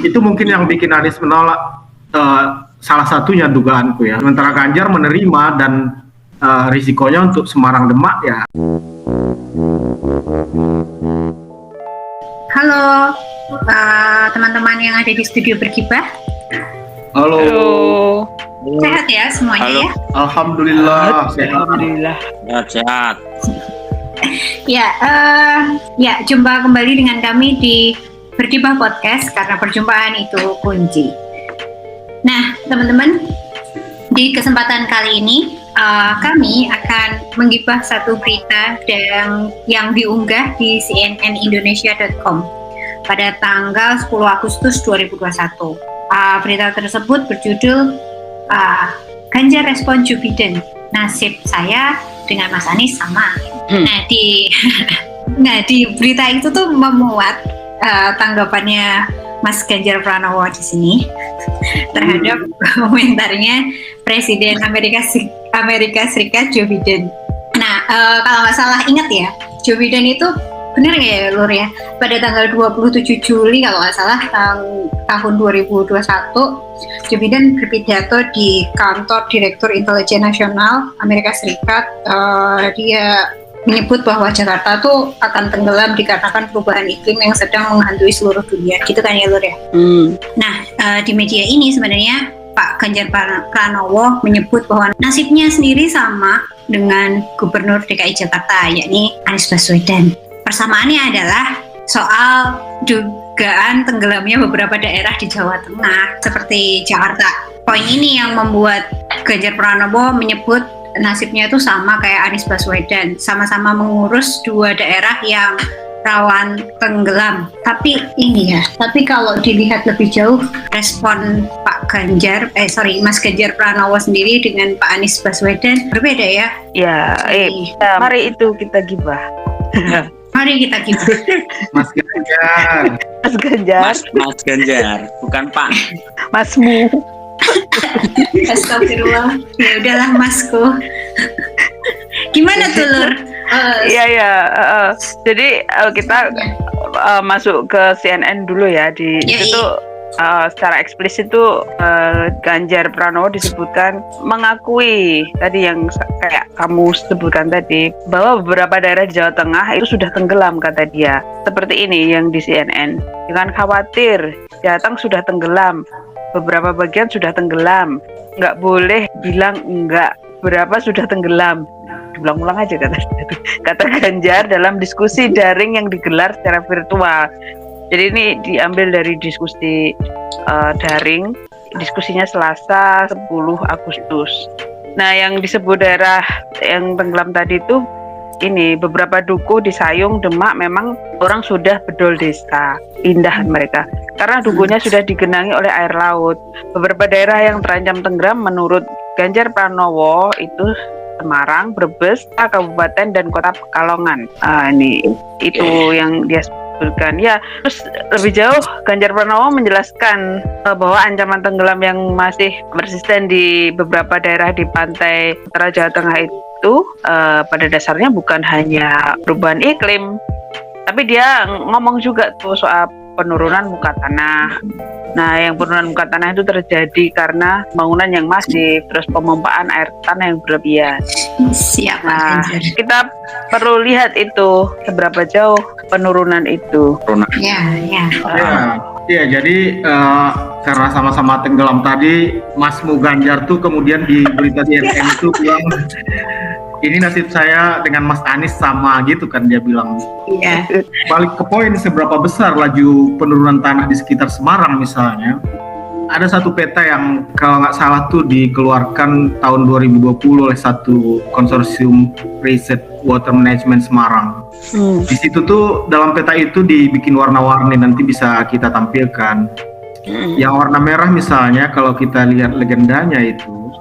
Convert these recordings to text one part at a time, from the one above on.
Itu mungkin yang bikin Anies menolak, salah satunya dugaanku ya. Sementara Ganjar menerima dan risikonya untuk Semarang Demak ya. Halo teman-teman yang ada di studio Bergibah. Halo. Sehat ya semuanya. Halo. Ya? Alhamdulillah. Alhamdulillah. Sehat. Ya, jumpa kembali dengan kami di Bergibah Podcast karena perjumpaan itu kunci. Nah, teman-teman, di kesempatan kali ini kami akan menggibah satu berita yang diunggah di cnnindonesia.com pada tanggal 10 Agustus 2021. Berita tersebut berjudul Ganjar respon Joe Biden, nasib saya dengan Mas Anies sama. Nah di berita itu tuh memuat tanggapannya Mas Ganjar Pranowo di sini terhadap komentarnya Presiden Amerika Serikat Joe Biden. Nah kalau nggak salah ingat ya, Joe Biden itu benar nggak ya Lur ya, pada tanggal 27 Juli kalau nggak salah tahun 2021 Joe Biden berpidato di kantor Direktur Intelijen Nasional Amerika Serikat. Dia menyebut bahwa Jakarta tuh akan tenggelam dikarenakan perubahan iklim yang sedang menghantui seluruh dunia, gitu kan ya Lur ya. Nah di media ini sebenarnya Pak Ganjar Pranowo menyebut bahwa nasibnya sendiri sama dengan Gubernur DKI Jakarta, yakni Anies Baswedan. Persamaannya adalah soal dugaan tenggelamnya beberapa daerah di Jawa Tengah seperti Jakarta. Poin ini yang membuat Ganjar Pranowo menyebut nasibnya itu sama kayak Anies Baswedan, sama-sama mengurus dua daerah yang rawan tenggelam. Tapi kalau dilihat lebih jauh, respon Mas Ganjar Pranowo sendiri dengan Pak Anies Baswedan berbeda ya. Mari itu kita gibah. Mari kita gibah. Mas Ganjar. Mas Ganjar, bukan Pak. Masmu. Astagfirullah. Ya udahlah Masku. Gimana tuh Lur? Jadi kita masuk ke CNN dulu ya. Itu tuh secara eksplisit tuh Ganjar Pranowo disebutkan mengakui tadi yang kayak kamu sebutkan tadi, bahwa beberapa daerah di Jawa Tengah itu sudah tenggelam, kata dia. Seperti ini yang di CNN. Jangan khawatir, Jateng sudah tenggelam, beberapa bagian sudah tenggelam, nggak boleh bilang enggak, berapa sudah tenggelam. Diulang-ulang aja kata Ganjar dalam diskusi daring yang digelar secara virtual. Jadi ini diambil dari diskusi daring, diskusinya Selasa 10 Agustus. Nah, yang disebut daerah yang tenggelam tadi itu ini beberapa duku di Sayung, Demak, memang orang sudah bedol desa, indah mereka. Karena dukunya sudah digenangi oleh air laut. Beberapa daerah yang terancam tenggelam menurut Ganjar Pranowo itu Semarang, Brebes, Kabupaten dan Kota Pekalongan. Itu yang dia sebutkan. Ya, terus lebih jauh Ganjar Pranowo menjelaskan bahwa ancaman tenggelam yang masih persisten di beberapa daerah di pantai utara Jawa Tengah itu pada dasarnya bukan hanya perubahan iklim, tapi dia ngomong juga tuh soal penurunan muka tanah. Nah, yang penurunan muka tanah itu terjadi karena bangunan yang masif, terus pemompaan air tanah yang berlebihan. Siap, nah, kita perlu lihat itu seberapa jauh penurunan itu. Ya, jadi karena sama-sama tenggelam tadi, Mas Ganjar tuh kemudian di berita CNN itu bilang, ini nasib saya dengan Mas Anies sama gitu kan, dia bilang. Iya. Balik ke poin, seberapa besar laju penurunan tanah di sekitar Semarang misalnya. Ada satu peta yang kalau nggak salah tuh dikeluarkan tahun 2020 oleh satu konsorsium riset water management Semarang. Di situ tuh dalam peta itu dibikin warna-warni, nanti bisa kita tampilkan. Yang warna merah misalnya kalau kita lihat legendanya itu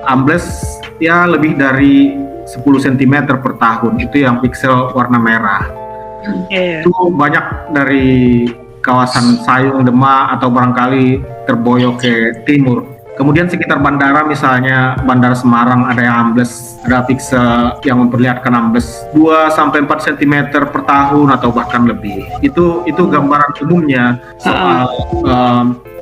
ambles ya lebih dari 10 cm per tahun, itu yang piksel warna merah. Itu banyak dari kawasan Sayung, Demak, atau barangkali terboyok ke timur. Kemudian sekitar bandara, misalnya Bandara Semarang, ada yang ambles, ada pixel yang memperlihatkan ambles 2-4 cm per tahun atau bahkan lebih. Itu gambaran umumnya soal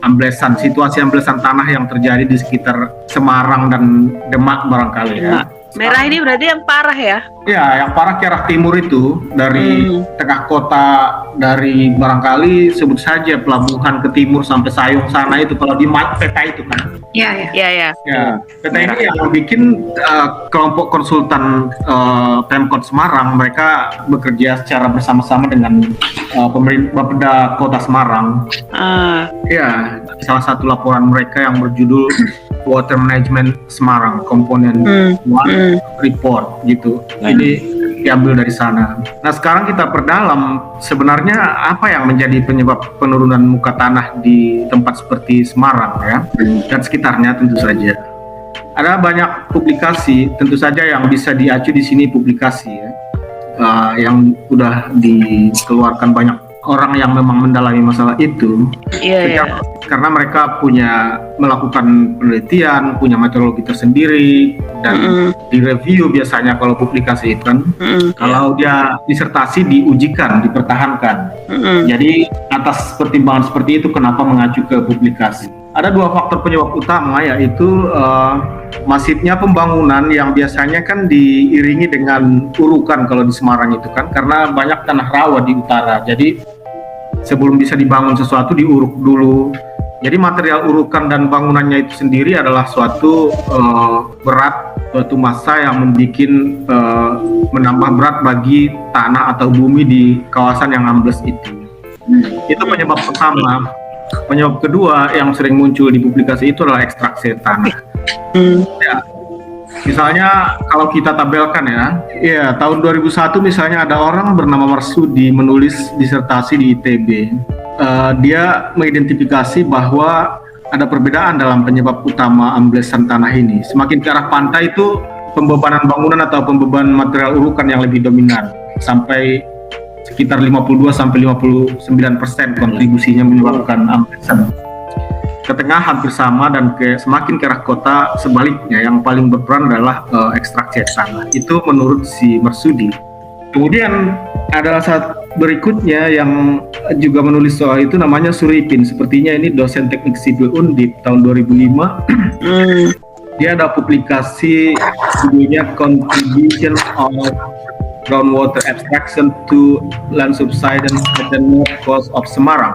amblesan, situasi amblesan tanah yang terjadi di sekitar Semarang dan Demak barangkali ya. Merah ini berarti yang parah ya? Ya, yang parah ke arah timur itu dari tengah kota, dari barangkali sebut saja pelabuhan ke timur sampai Sayung sana itu, kalau di peta itu kan. Iya. Ya, peta ini yang bikin kelompok konsultan Pemkot Semarang, mereka bekerja secara bersama-sama dengan pemerintah Bapeda Kota Semarang. Ya, salah satu laporan mereka yang berjudul Water Management Semarang Komponen One Report gitu. Ini diambil dari sana. Nah, sekarang kita perdalam sebenarnya apa yang menjadi penyebab penurunan muka tanah di tempat seperti Semarang ya dan sekitarnya tentu saja. Ada banyak publikasi tentu saja yang bisa diacu di sini, publikasi ya yang sudah dikeluarkan banyak orang yang memang mendalami masalah itu. Karena mereka melakukan penelitian, punya metodologi tersendiri, dan direview biasanya kalau publikasi itu kan. Kalau dia disertasi diujikan, dipertahankan. Jadi atas pertimbangan seperti itu kenapa mengacu ke publikasi. Ada 2 faktor penyebab utama, yaitu masifnya pembangunan yang biasanya kan diiringi dengan urukan kalau di Semarang itu kan, karena banyak tanah rawa di utara. Jadi sebelum bisa dibangun sesuatu diuruk dulu. Jadi material urukan dan bangunannya itu sendiri adalah suatu suatu massa yang menambah berat bagi tanah atau bumi di kawasan yang ambles itu. Itu penyebab pertama. Penyebab kedua yang sering muncul di publikasi itu adalah ekstraksi tanah. Ya, misalnya kalau kita tabelkan ya tahun 2001 misalnya ada orang bernama Marsudi menulis disertasi di ITB. Dia mengidentifikasi bahwa ada perbedaan dalam penyebab utama amblesan tanah ini. Semakin ke arah pantai itu pembebanan bangunan atau pembebanan material urukan yang lebih dominan, sampai sekitar 52-59% kontribusinya menyebabkan amblesan. Ke tengah hampir sama, dan semakin ke arah kota sebaliknya, yang paling berperan adalah ekstraksi tanah. Itu menurut si Marsudi. Kemudian ada saat berikutnya yang juga menulis soal itu, namanya Suripin. Sepertinya ini dosen teknik sipil Undip tahun 2005. Dia ada publikasi judulnya Contribution of Groundwater Abstraction to Land Subsidence at the North Coast of Semarang.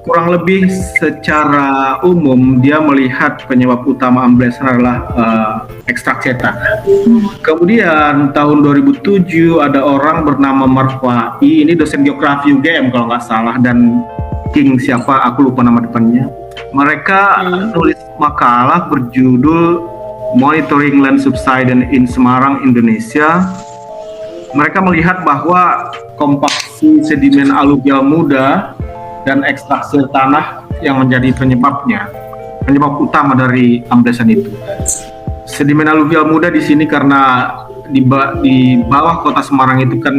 Kurang lebih secara umum dia melihat penyebab utama amblesan adalah ekstraksi tanah. Kemudian tahun 2007 ada orang bernama Marfai, ini dosen geografi UGM kalau nggak salah, dan King siapa aku lupa nama depannya. Mereka tulis makalah berjudul Monitoring Land Subsidence in Semarang, Indonesia. Mereka melihat bahwa kompaksi sedimen aluvial muda dan ekstraksi tanah yang menjadi penyebab utama dari amblesan itu. Sedimen aluvial muda di sini karena di bawah kota Semarang itu kan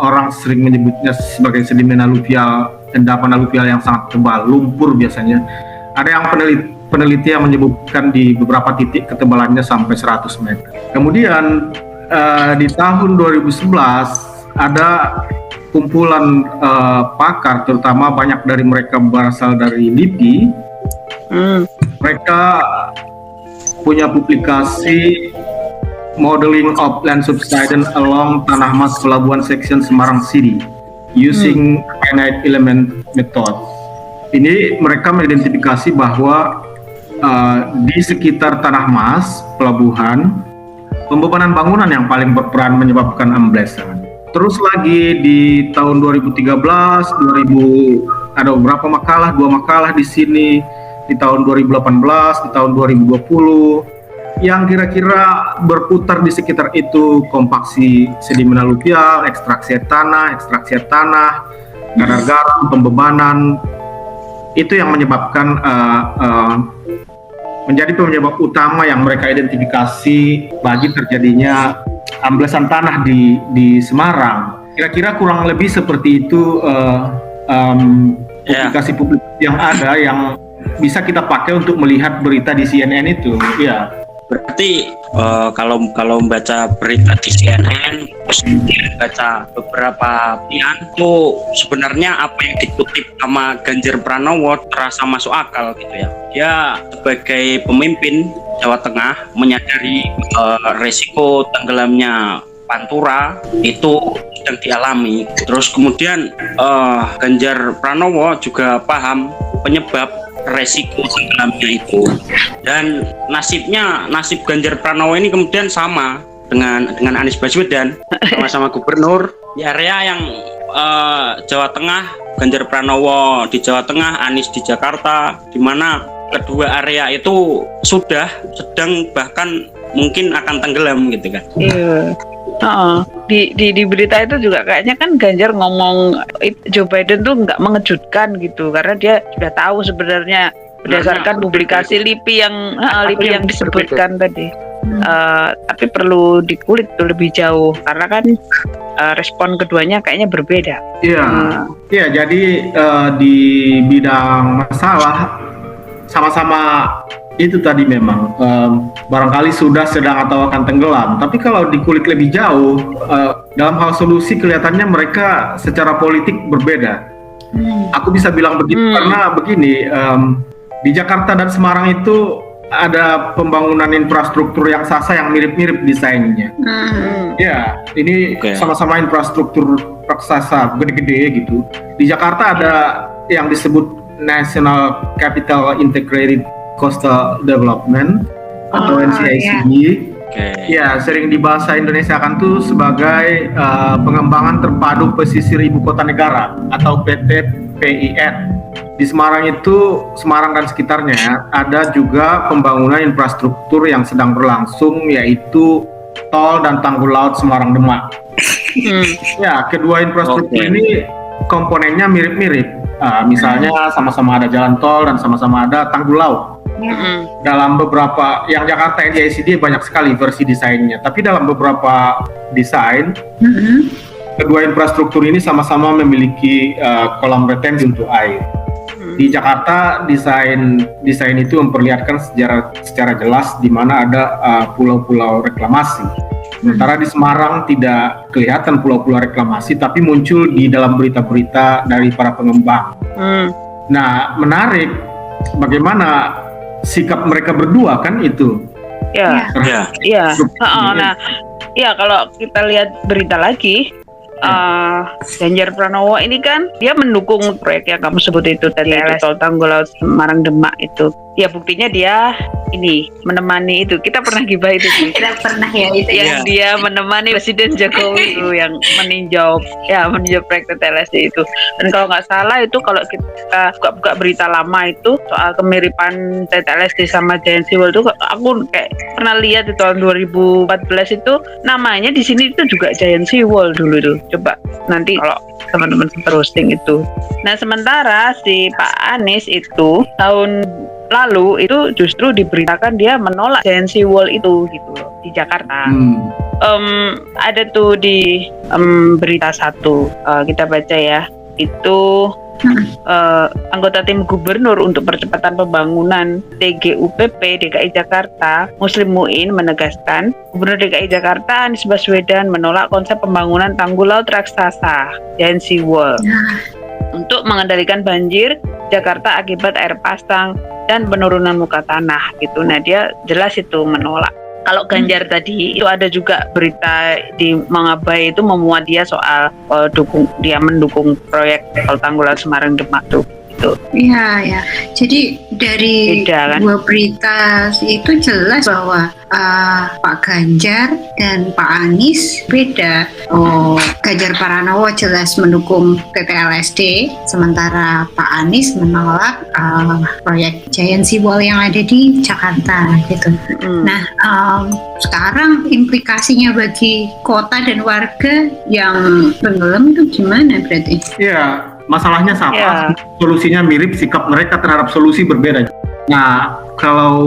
orang sering menyebutnya sebagai sedimen aluvial, endapan aluvial yang sangat tebal, lumpur biasanya. Ada yang peneliti yang menyebutkan di beberapa titik ketebalannya sampai 100 meter. Kemudian di tahun 2011 ada kumpulan pakar, terutama banyak dari mereka berasal dari LIPI. Mereka punya publikasi Modeling of Land Subsidence along Tanah Mas Pelabuhan Section Semarang City using finite element method. Ini mereka mengidentifikasi bahwa di sekitar Tanah Mas Pelabuhan, pembebanan bangunan yang paling berperan menyebabkan amblesan. Terus lagi di tahun 2013, ada beberapa makalah, 2 makalah di sini, di tahun 2018, di tahun 2020, yang kira-kira berputar di sekitar itu, kompaksi sedimen aluvial, ekstraksi tanah, kadar garam, pembebanan, itu yang menyebabkan menjadi penyebab utama yang mereka identifikasi bagi terjadinya amblesan tanah di Semarang. Kira-kira kurang lebih seperti itu publikasi-publikasi yang ada yang bisa kita pakai untuk melihat berita di CNN itu. Ya. Berarti kalau membaca berita di CNN, terus baca beberapa pilihan tuh sebenarnya apa yang dikutip sama Ganjar Pranowo terasa masuk akal gitu ya. Dia sebagai pemimpin Jawa Tengah menyadari resiko tenggelamnya Pantura itu sedang dialami. Terus kemudian Ganjar Pranowo juga paham penyebab resiko tenggelamnya itu, dan nasib Ganjar Pranowo ini kemudian sama dengan Anies Baswedan, sama-sama gubernur di area yang Jawa Tengah. Ganjar Pranowo di Jawa Tengah, Anies di Jakarta, di mana kedua area itu sudah sedang bahkan mungkin akan tenggelam gitu kan. Iya. Di berita itu juga kayaknya kan Ganjar ngomong Joe Biden tuh nggak mengejutkan gitu, karena dia sudah tahu sebenarnya berdasarkan publikasi LIPI yang disebutkan tadi. Tapi perlu dikulik tuh lebih jauh karena kan respon keduanya kayaknya berbeda. Iya, jadi di bidang masalah sama-sama itu tadi memang barangkali sudah, sedang, atau akan tenggelam. Tapi kalau dikulik lebih jauh, dalam hal solusi kelihatannya mereka secara politik berbeda. Aku bisa bilang begitu karena begini, di Jakarta dan Semarang itu ada pembangunan infrastruktur yang yang mirip-mirip desainnya. Ya, ini sama-sama infrastruktur raksasa gede-gede gitu. Di Jakarta ada yang disebut National Capital Integrated Coastal Development atau NCICD. Ya, sering di bahasa Indonesia kan tuh sebagai pengembangan terpadu pesisir ibu kota negara atau PT PIN. Di Semarang itu, Semarang dan sekitarnya ya, ada juga pembangunan infrastruktur yang sedang berlangsung, yaitu tol dan tanggul laut Semarang Demak. Ya, kedua infrastruktur ini komponennya mirip-mirip. Misalnya sama-sama ada jalan tol dan sama-sama ada tanggul laut. Dalam beberapa, yang Jakarta NCICD banyak sekali versi desainnya, tapi dalam beberapa desain, kedua infrastruktur ini sama-sama memiliki kolam retensi untuk air. Di Jakarta desain itu memperlihatkan secara jelas di mana ada pulau-pulau reklamasi. Sementara di Semarang tidak kelihatan pulau-pulau reklamasi, tapi muncul di dalam berita-berita dari para pengembang. Nah, menarik bagaimana sikap mereka berdua kan itu. Iya. Nah, iya kalau kita lihat berita lagi, Ganjar Pranowo ini kan dia mendukung proyek yang kamu sebut itu tadi, tol tanggul laut Semarang Demak itu. Ya buktinya dia ini menemani itu. Kita pernah gibah itu sih. Kita pernah ya itu yang dia menemani Presiden Jokowi itu yang meninjau proyek TTLSD itu. Dan kalau nggak salah itu, kalau kita buka berita lama itu soal kemiripan TTLSD sama Giant Sea Wall itu, aku kayak pernah lihat di tahun 2014 itu namanya di sini itu juga Giant Sea Wall dulu tuh. Coba nanti kalau teman-teman posting itu. Nah, sementara si Pak Anies itu tahun lalu itu justru diberitakan dia menolak Giant Sea Wall itu gitu loh di Jakarta. Ada tuh di berita satu, kita baca ya, itu anggota tim gubernur untuk percepatan pembangunan TGUPP DKI Jakarta, Muslim Muin, menegaskan Gubernur DKI Jakarta Anies Baswedan menolak konsep pembangunan tanggul laut raksasa Giant Sea Wall untuk mengendalikan banjir Jakarta akibat air pasang dan penurunan muka tanah gitu. Nah, dia jelas itu menolak. Kalau Ganjar tadi itu ada juga berita di Mangabai itu memuat dia soal dia mendukung proyek tol tanggul laut Semarang Demak tuh. Iya ya. Jadi dari dua berita itu jelas bahwa Pak Ganjar dan Pak Anies beda. Ganjar Pranowo jelas mendukung TTLSD, sementara Pak Anies menolak proyek Giant Sea Wall yang ada di Jakarta gitu. Nah, sekarang implikasinya bagi kota dan warga yang tenggelam itu gimana berarti? Iya. Masalahnya sama, solusinya mirip, sikap mereka terhadap solusi berbeda. Nah, kalau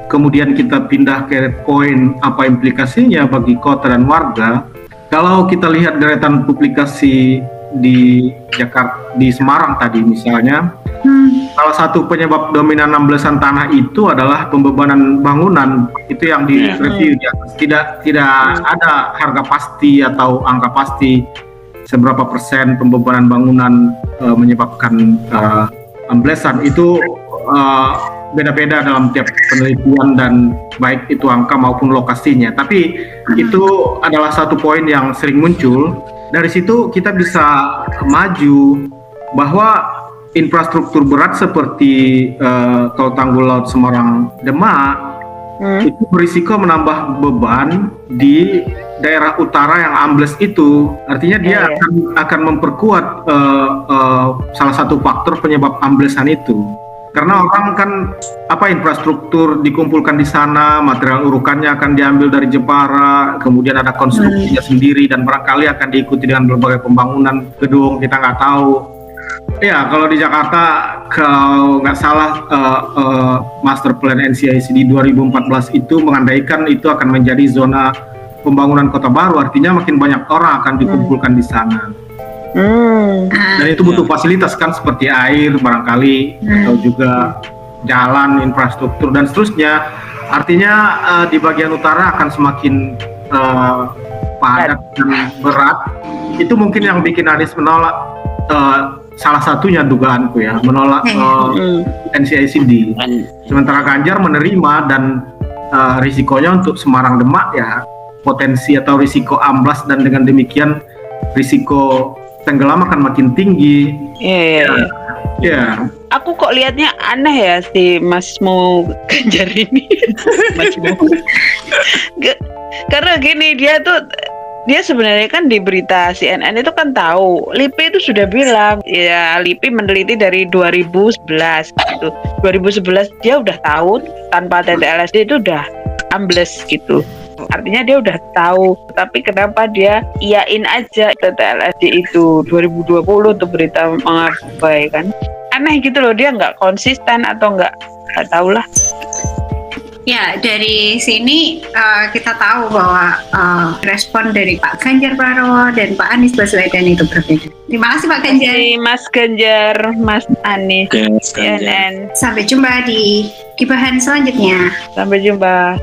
kemudian kita pindah ke poin apa implikasinya bagi kota dan warga, kalau kita lihat deretan publikasi di Jakarta, di Semarang tadi misalnya, salah satu penyebab dominan amblesan tanah itu adalah pembebanan bangunan. Itu yang direview ya. Tidak ada harga pasti atau angka pasti seberapa persen pembebanan bangunan menyebabkan amblesan. Itu beda-beda dalam tiap penelitian dan baik itu angka maupun lokasinya. Tapi itu adalah satu poin yang sering muncul. Dari situ kita bisa maju bahwa infrastruktur berat seperti tol Tanggul Laut Semarang Demak itu berisiko menambah beban di daerah utara yang ambles itu. Artinya dia akan memperkuat salah satu faktor penyebab amblesan itu. Karena orang kan infrastruktur dikumpulkan di sana, material urukannya akan diambil dari Jepara, kemudian ada konstruksinya sendiri dan barangkali akan diikuti dengan berbagai pembangunan gedung, kita nggak tahu. Ya, kalau di Jakarta, kalau nggak salah Master Plan NCIC di 2014 itu mengandaikan itu akan menjadi zona pembangunan kota baru, artinya makin banyak orang akan dikumpulkan di sana. Dan itu butuh fasilitas kan seperti air barangkali atau juga jalan, infrastruktur dan seterusnya. Artinya di bagian utara akan semakin padat dan berat. Itu mungkin yang bikin Anies menolak, salah satunya dugaanku ya, menolak NCICD. Sementara Ganjar menerima dan risikonya untuk Semarang Demak ya potensi atau risiko amblas dan dengan demikian risiko tenggelam akan makin tinggi. Iya. Aku kok lihatnya aneh ya si Mas Mo Ganjar ini. Mas Mo. Karena gini, dia sebenarnya kan di berita CNN itu kan tahu, LIPI itu sudah bilang, ya LIPI meneliti dari 2011 gitu. 2011 dia udah tahu tanpa TTLSD itu udah ambles gitu. Artinya dia udah tahu, tapi kenapa dia iyain aja TTLSD itu 2020 untuk berita mengabaikan? Aneh gitu loh, dia nggak konsisten atau nggak tahu lah. Ya, dari sini kita tahu bahwa respon dari Pak Ganjar Pranowo dan Pak Anies Baswedan itu berbeda. Terima kasih Pak Ganjar. Mas Ganjar, Mas Anies, CNN. Sampai jumpa di Gibahan selanjutnya. Sampai jumpa.